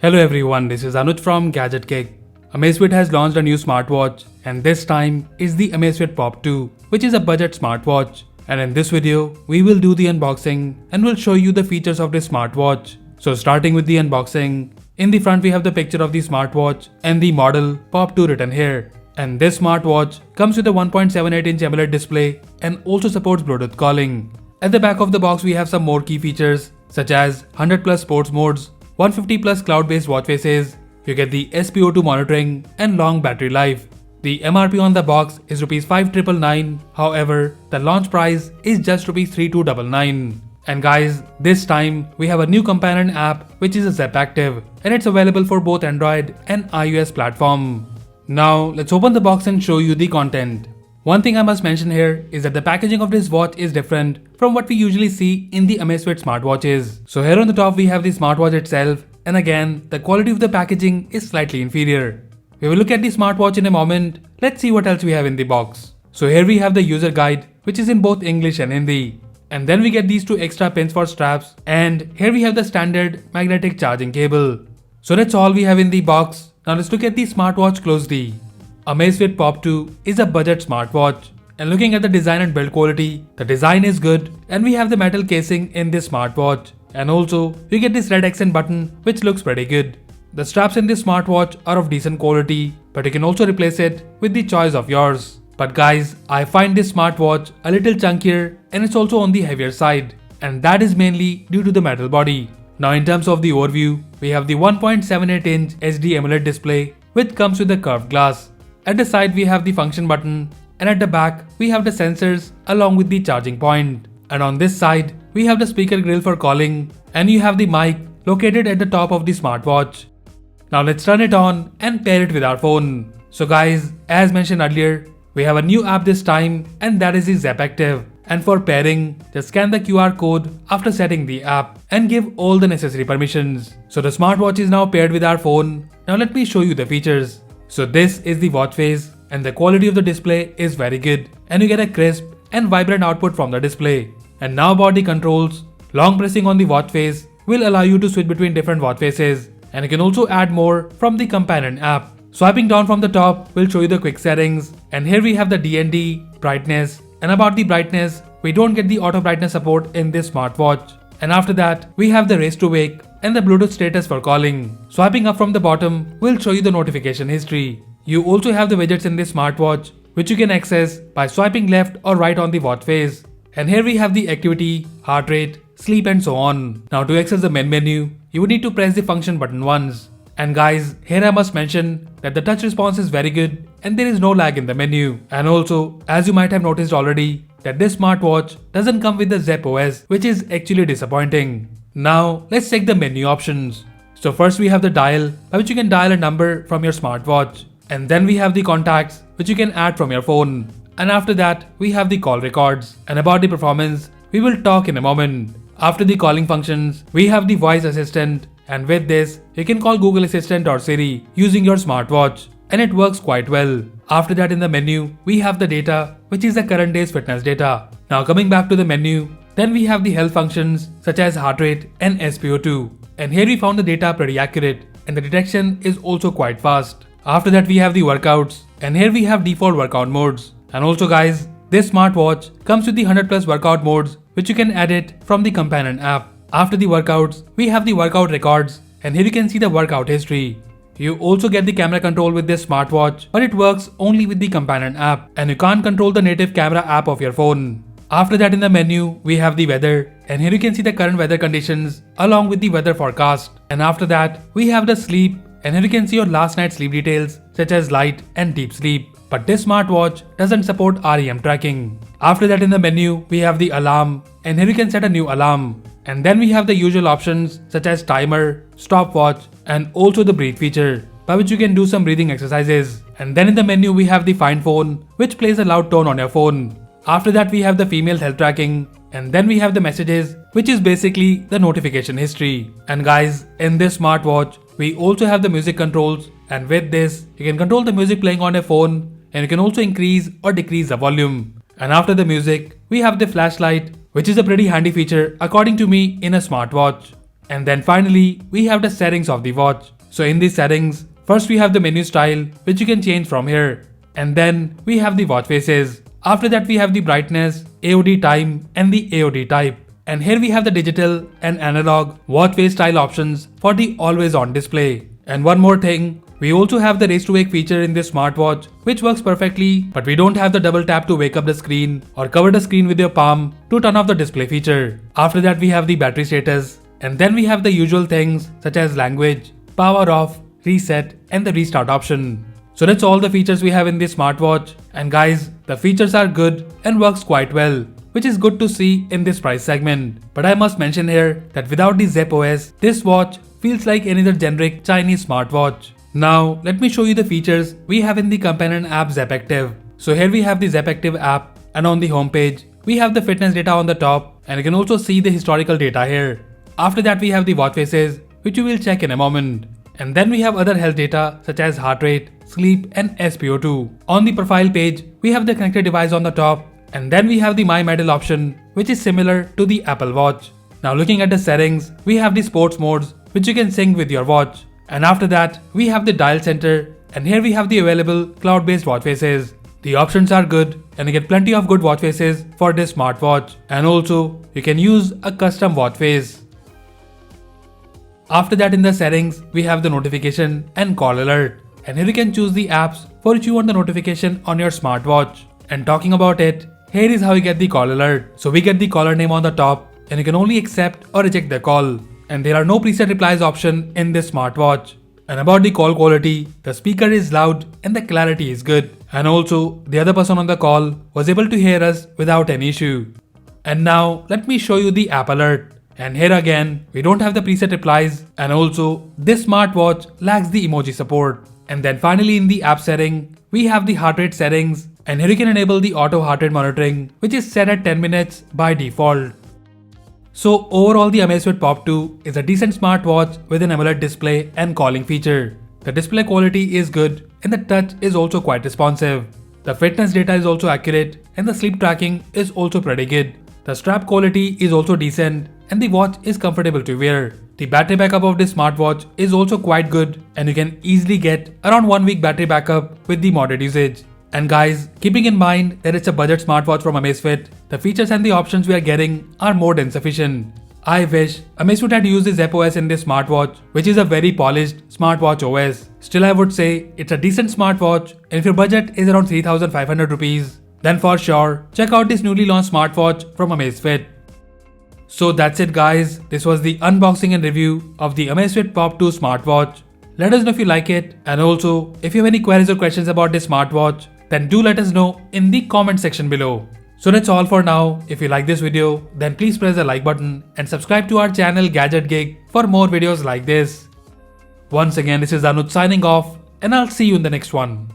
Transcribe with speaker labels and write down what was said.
Speaker 1: Hello everyone, this is Anuj from Gadget. Amazfit has launched a new smartwatch, and this time is the Amazfit Pop 2, which is a budget smartwatch. And in this video, we will do the unboxing and will show you the features of this smartwatch. So starting with the unboxing, in the front we have the picture of the smartwatch and the model Pop 2 written here. And this smartwatch comes with a 1.78-inch AMOLED display and also supports Bluetooth calling. At the back of the box we have some more key features such as 100 plus sports modes, 150 plus cloud-based watch faces, you get the SpO2 monitoring and long battery life. The MRP on the box is Rs 5,999, however, the launch price is just Rs 3,299. And guys, this time we have a new companion app which is a Zepp Active, and it's available for both Android and iOS platform. Now let's open the box and show you the content. One thing I must mention here is that the packaging of this watch is different from what we usually see in the Amazfit smartwatches. So here on the top we have the smartwatch itself, and again the quality of the packaging is slightly inferior. We will look at the smartwatch in a moment. Let's see what else we have in the box. So here we have the user guide which is in both English and Hindi. And then we get these two extra pins for straps, and here we have the standard magnetic charging cable. So that's all we have in the box. Now let's look at the smartwatch closely. Amazfit Pop 2 is a budget smartwatch, and looking at the design and build quality, the design is good, and we have the metal casing in this smartwatch, and also you get this red accent button which looks pretty good. The straps in this smartwatch are of decent quality, but you can also replace it with the choice of yours. But guys, I find this smartwatch a little chunkier and it's also on the heavier side, and that is mainly due to the metal body. Now in terms of the overview, we have the 1.78-inch HD AMOLED display which comes with the curved glass. At the side we have the function button, and at the back we have the sensors along with the charging point. And on this side we have the speaker grill for calling, and you have the mic located at the top of the smartwatch. Now let's turn it on and pair it with our phone. So guys, as mentioned earlier, we have a new app this time, and that is the Zepp Active. And for pairing, just scan the QR code after setting the app and give all the necessary permissions. So the smartwatch is now paired with our phone. Now let me show you the features. So this is the watch face, and the quality of the display is very good, and you get a crisp and vibrant output from the display. And now about the controls. Long pressing on the watch face will allow you to switch between different watch faces, and you can also add more from the companion app. Swiping down from the top will show you the quick settings, and here we have the D&D, brightness, and about the brightness, we don't get the auto brightness support in this smartwatch. And after that, we have the raise to wake and the Bluetooth status for calling. Swiping up from the bottom will show you the notification history. You also have the widgets in this smartwatch which you can access by swiping left or right on the watch face. And here we have the activity, heart rate, sleep and so on. Now to access the main menu, you would need to press the function button once. And guys, here I must mention that the touch response is very good and there is no lag in the menu. And also, as you might have noticed already, that this smartwatch doesn't come with the Zepp OS, which is actually disappointing. Now, let's check the menu options. So first we have the dial, by which you can dial a number from your smartwatch. And then we have the contacts, which you can add from your phone. And after that, we have the call records. And about the performance, we will talk in a moment. After the calling functions, we have the voice assistant. And with this, you can call Google Assistant or Siri using your smartwatch, and it works quite well. After that in the menu, we have the data, which is the current day's fitness data. Now coming back to the menu, then we have the health functions such as heart rate and SpO2. And here we found the data pretty accurate, and the detection is also quite fast. After that we have the workouts, and here we have default workout modes. And also guys, this smartwatch comes with the 100 plus workout modes which you can edit from the companion app. After the workouts, we have the workout records, and here you can see the workout history. You also get the camera control with this smartwatch, but it works only with the companion app, and you can't control the native camera app of your phone. After that in the menu, we have the weather, and here you can see the current weather conditions along with the weather forecast. And after that, we have the sleep, and here you can see your last night's sleep details such as light and deep sleep. But this smartwatch doesn't support REM tracking. After that in the menu, we have the alarm, and here you can set a new alarm. And then we have the usual options such as timer, stopwatch, and also the breathe feature, by which you can do some breathing exercises. And then in the menu we have the find phone, which plays a loud tone on your phone. After that we have the female health tracking, and then we have the messages, which is basically the notification history. And guys, in this smartwatch, we also have the music controls, and with this, you can control the music playing on your phone, and you can also increase or decrease the volume. And after the music, we have the flashlight, which is a pretty handy feature according to me in a smartwatch. And then finally, we have the settings of the watch. So in these settings, first we have the menu style, which you can change from here. And then we have the watch faces. After that we have the brightness, AOD time and the AOD type. And here we have the digital and analog watch face style options for the always on display. And one more thing, we also have the raise to wake feature in this smartwatch, which works perfectly, but we don't have the double tap to wake up the screen or cover the screen with your palm to turn off the display feature. After that we have the battery status, and then we have the usual things such as language, power off, reset and the restart option. So that's all the features we have in this smartwatch, and guys, the features are good and works quite well, which is good to see in this price segment. But I must mention here that without the Zepp OS, this watch feels like any other generic Chinese smartwatch. Now let me show you the features we have in the companion app Zepp Active. So here we have the Zepp Active app, and on the homepage we have the fitness data on the top, and you can also see the historical data here. After that we have the watch faces, which we will check in a moment. And then we have other health data such as heart rate, sleep and SpO2. On the profile page we have the connected device on the top, and then we have the My Medal option, which is similar to the Apple Watch. Now looking at the settings, we have the sports modes, which you can sync with your watch. And after that, we have the dial center, and here we have the available cloud-based watch faces. The options are good, and you get plenty of good watch faces for this smartwatch. And also, you can use a custom watch face. After that in the settings, we have the notification and call alert. And here you can choose the apps for which you want the notification on your smartwatch. And talking about it, here is how you get the call alert. So we get the caller name on the top, and you can only accept or reject the call. And there are no preset replies option in this smartwatch. And about the call quality, the speaker is loud and the clarity is good. And also, the other person on the call was able to hear us without any issue. And now, let me show you the app alert. And here again, we don't have the preset replies, and also, this smartwatch lacks the emoji support. And then finally in the app setting, we have the heart rate settings, and here you can enable the auto heart rate monitoring, which is set at 10 minutes by default. So overall, the Amazfit Pop 2 is a decent smartwatch with an AMOLED display and calling feature. The display quality is good and the touch is also quite responsive. The fitness data is also accurate and the sleep tracking is also pretty good. The strap quality is also decent and the watch is comfortable to wear. The battery backup of this smartwatch is also quite good, and you can easily get around 1 week battery backup with the moderate usage. And guys, keeping in mind that it's a budget smartwatch from Amazfit, the features and the options we are getting are more than sufficient. I wish Amazfit had used the Zepp OS in this smartwatch, which is a very polished smartwatch OS. Still, I would say it's a decent smartwatch, and if your budget is around 3,500 rupees, then for sure, check out this newly launched smartwatch from Amazfit. So that's it guys, this was the unboxing and review of the Amazfit Pop 2 smartwatch. Let us know if you like it, and also if you have any queries or questions about this smartwatch, then do let us know in the comment section below. So that's all for now. If you like this video, then please press the like button and subscribe to our channel Gadget Gig for more videos like this. Once again, this is Anuj signing off, and I'll see you in the next one.